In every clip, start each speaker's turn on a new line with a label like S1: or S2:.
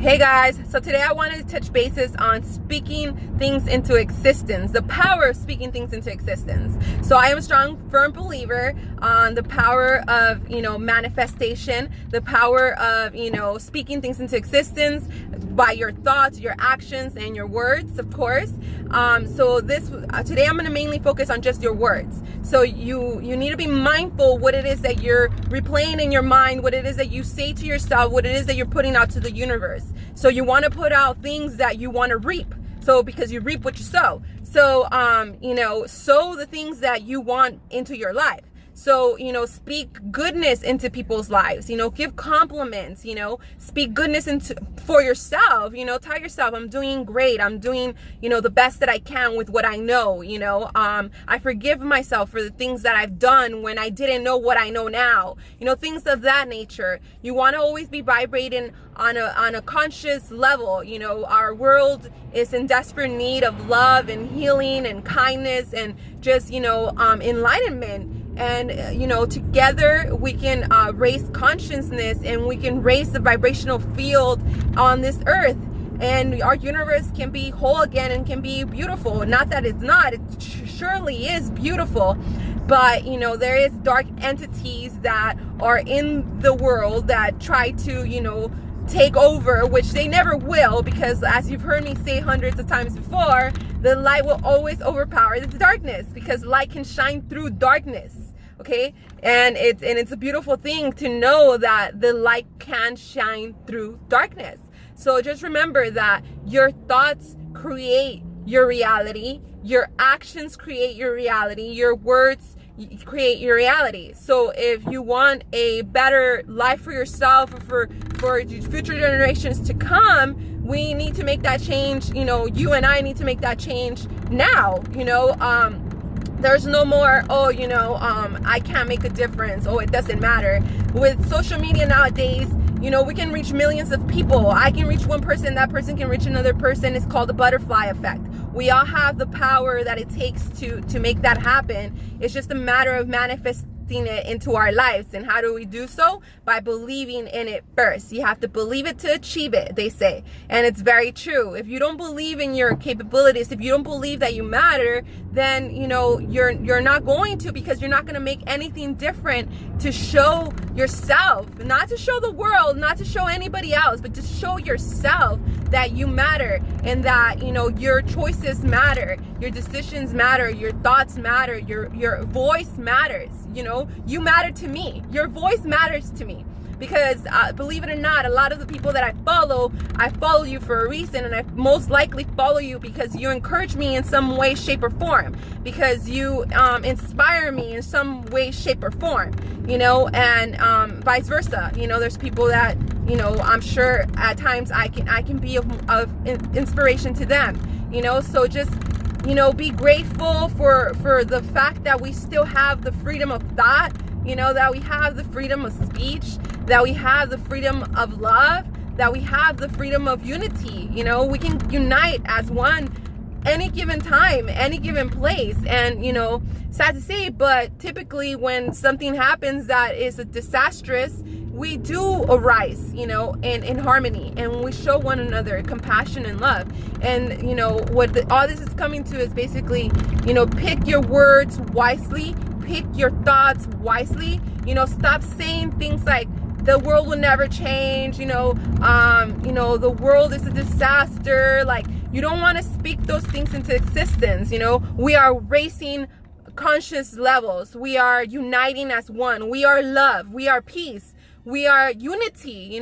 S1: Hey guys, so today I wanted to touch bases on speaking things into existence, the power of speaking things into existence. So I am a strong, firm believer on the power of, manifestation, the power of, speaking things into existence by your thoughts, your actions, and your words, of course. Today I'm going to mainly focus on just your words. So you need to be mindful what it is that you're replaying in your mind, what it is that you say to yourself, what it is that you're putting out to the universe. So you want to put out things that you want to reap. So because you reap what you sow. So, sow the things that you want into your life. So, speak goodness into people's lives, give compliments, speak goodness for yourself, tell yourself, I'm doing great. I'm doing, the best that I can with what I know, I forgive myself for the things that I've done when I didn't know what I know now, things of that nature. You want to always be vibrating on a conscious level. Our world is in desperate need of love and healing and kindness and just, enlightenment. And, together we can raise consciousness and we can raise the vibrational field on this earth. And our universe can be whole again and can be beautiful. Not that it's not, it surely is beautiful. But, there is dark entities that are in the world that try to, take over, which they never will, because as you've heard me say hundreds of times before, the light will always overpower the darkness, because light can shine through darkness. Okay, and it's a beautiful thing to know that the light can shine through darkness. So just remember that your thoughts create your reality, your actions create your reality, your words create your reality. So if you want a better life for yourself or for future generations to come, we need to make that change. You and I need to make that change now. There's no more, I can't make a difference. Oh, it doesn't matter. With social media nowadays, we can reach millions of people. I can reach one person, that person can reach another person. It's called the butterfly effect. We all have the power that it takes to make that happen. It's just a matter of manifesting it into our lives. And how do we do so? By believing in it first. You have to believe it to achieve it, they say. And it's very true. If you don't believe in your capabilities, if you don't believe that you matter, then you're not going to, because you're not going to make anything different to show yourself, not to show the world, not to show anybody else, but to show yourself that you matter, and that your choices matter, your decisions matter, your thoughts matter, your voice matters. You matter to me. Your voice matters to me, because believe it or not, a lot of the people that I follow you for a reason, and I most likely follow you because you encourage me in some way, shape, or form, because you inspire me in some way, shape, or form, and vice versa. There's people that I'm sure at times I can be of inspiration to them. So just be grateful for the fact that we still have the freedom of thought, that we have the freedom of speech, that we have the freedom of love, that we have the freedom of unity. We can unite as one any given time, any given place. And, sad to say, but typically when something happens that is disastrous, we do arise, in harmony, and we show one another compassion and love. And, all this is coming to is basically, pick your words wisely, pick your thoughts wisely, stop saying things like, the world will never change, the world is a disaster. Like, you don't want to speak those things into existence. We are raising conscious levels. We are uniting as one. We are love. We are peace. We are unity.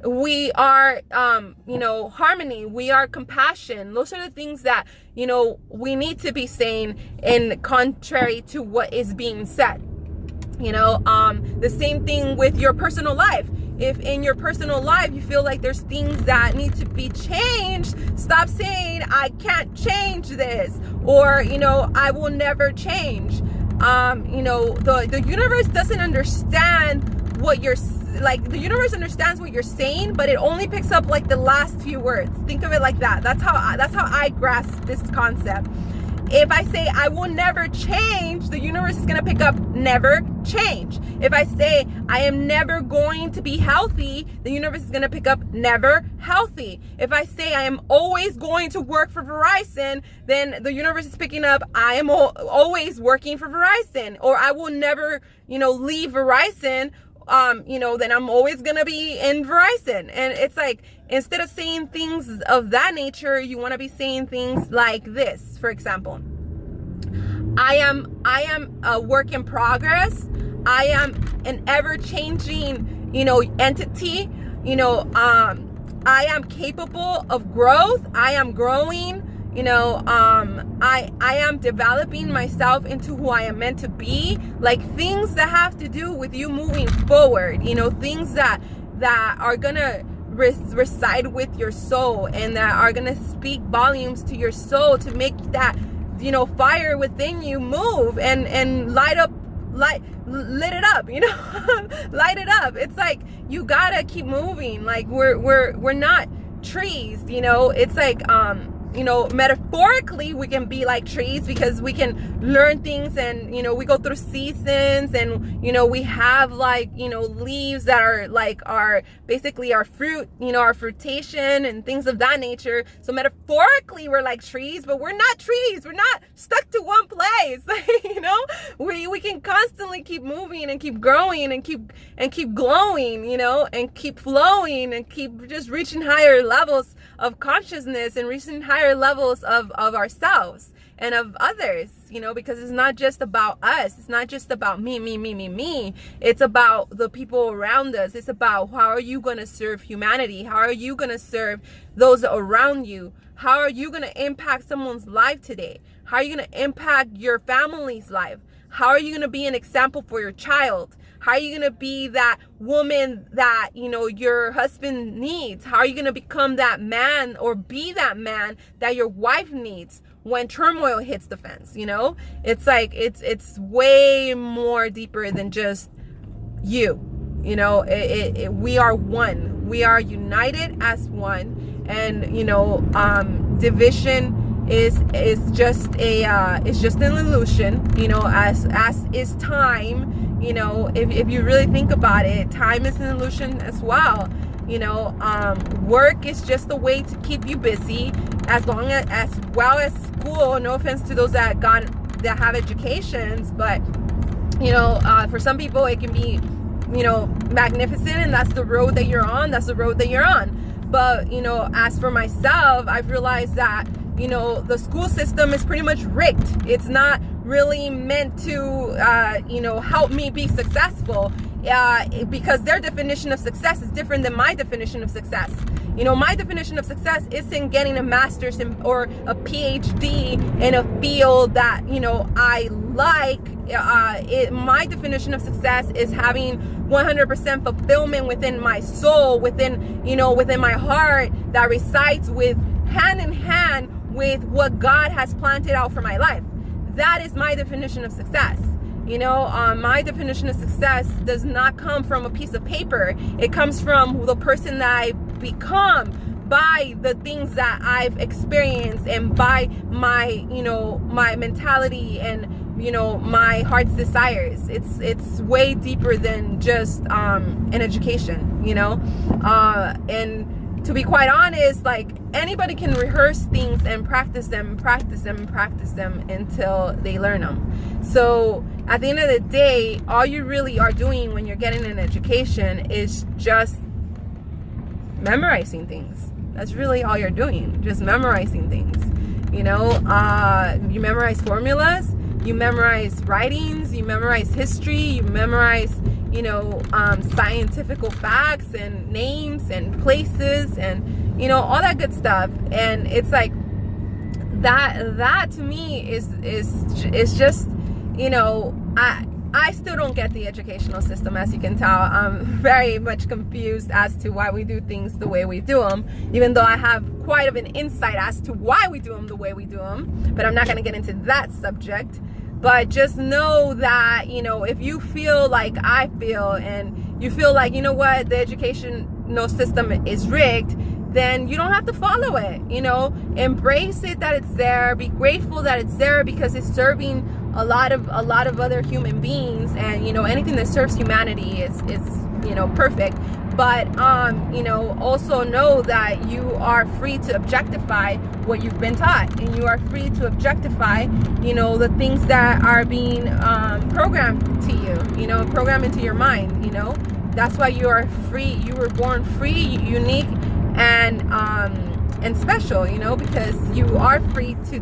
S1: We are, harmony. We are compassion. Those are the things that, we need to be saying in contrary to what is being said. The same thing with your personal life. If in your personal life you feel like there's things that need to be changed, stop saying, I can't change this, or, I will never change. The universe doesn't understand what you're the universe understands what you're saying, but it only picks up like the last few words. Think of it like that. That's how I grasp this concept. If I say I will never change, the universe is going to pick up never change. If I say I am never going to be healthy, the universe is going to pick up never healthy. If I say I am always going to work for Verizon, then the universe is picking up I am always working for Verizon. Or I will never, leave Verizon, then I'm always going to be in Verizon. And it's like, instead of saying things of that nature, you want to be saying things like this. For example, I am a work in progress. I am an ever-changing, entity. I am capable of growth. I am growing. I am developing myself into who I am meant to be. Like, things that have to do with you moving forward. Things that are gonna reside with your soul, and that are gonna speak volumes to your soul to make that fire within you move and lit it up. Light it up. It's like, you gotta keep moving. Like, we're not trees. It's like, metaphorically we can be like trees, because we can learn things, and we go through seasons, and we have leaves that are like our basically our fruit, our fruitation and things of that nature. So metaphorically we're like trees, but we're not trees. We're not stuck to one place. We can constantly keep moving and keep growing and keep glowing, and keep flowing and keep just reaching higher levels of consciousness and reaching higher levels of ourselves and of others, because it's not just about us. It's not just about me. It's about the people around us. It's about, how are you going to serve humanity? How are you going to serve those around you? How are you going to impact someone's life today? How are you going to impact your family's life? How are you going to be an example for your child? How are you going to be that woman that, your husband needs? How are you going to become that man, or be that man that your wife needs when turmoil hits the fence? It's like, it's way more deeper than just you. We are one. We are united as one. And, division is just an illusion, as is time. If you really think about it, time is an illusion as well. Work is just a way to keep you busy, as well as school. No offense to those that have educations, but for some people it can be magnificent, and that's the road that you're on. But as for myself, I've realized that the school system is pretty much rigged. It's not really meant to help me be successful, because their definition of success is different than my definition of success. My definition of success isn't getting a master's or a PhD in a field that I like. My definition of success is having 100% fulfillment within my soul, within my heart, that resides hand in hand with what God has planted out for my life. That is my definition of success. My definition of success does not come from a piece of paper. It comes from the person that I become by the things that I've experienced, and by my my mentality and my heart's desires. It's way deeper than just an education, and to be quite honest, like, anybody can rehearse things and practice them until they learn them. So at the end of the day, all you really are doing when you're getting an education is just memorizing things. That's really all you're doing, just memorizing things. You memorize formulas, you memorize writings, you memorize history, you memorize scientific facts and names and places and all that good stuff. And it's like, that to me is just I still don't get the educational system. As you can tell, I'm very much confused as to why we do things the way we do them, even though I have quite of an insight as to why we do them the way we do them. But I'm not going to get into that subject. But just know that, if you feel like I feel, and you feel like, the education system is rigged, then you don't have to follow it. Embrace it that it's there. Be grateful that it's there, because it's serving a lot of other human beings, and anything that serves humanity is perfect. But also know that you are free to objectify what you've been taught, and you are free to objectify the things that are being programmed to you, programmed into your mind. That's why you are free. You were born free, unique, and special, because you are free to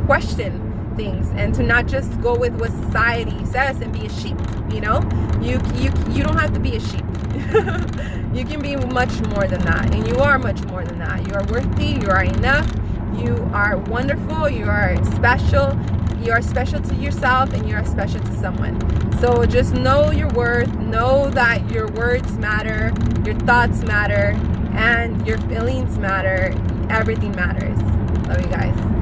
S1: question things, and to not just go with what society says and be a sheep. You don't have to be a sheep. You can be much more than that, and you are much more than that. You are worthy, you are enough, you are wonderful, you are special. You are special to yourself, and you are special to someone. So just know your worth, know that your words matter, your thoughts matter, and your feelings matter. Everything matters. Love you guys.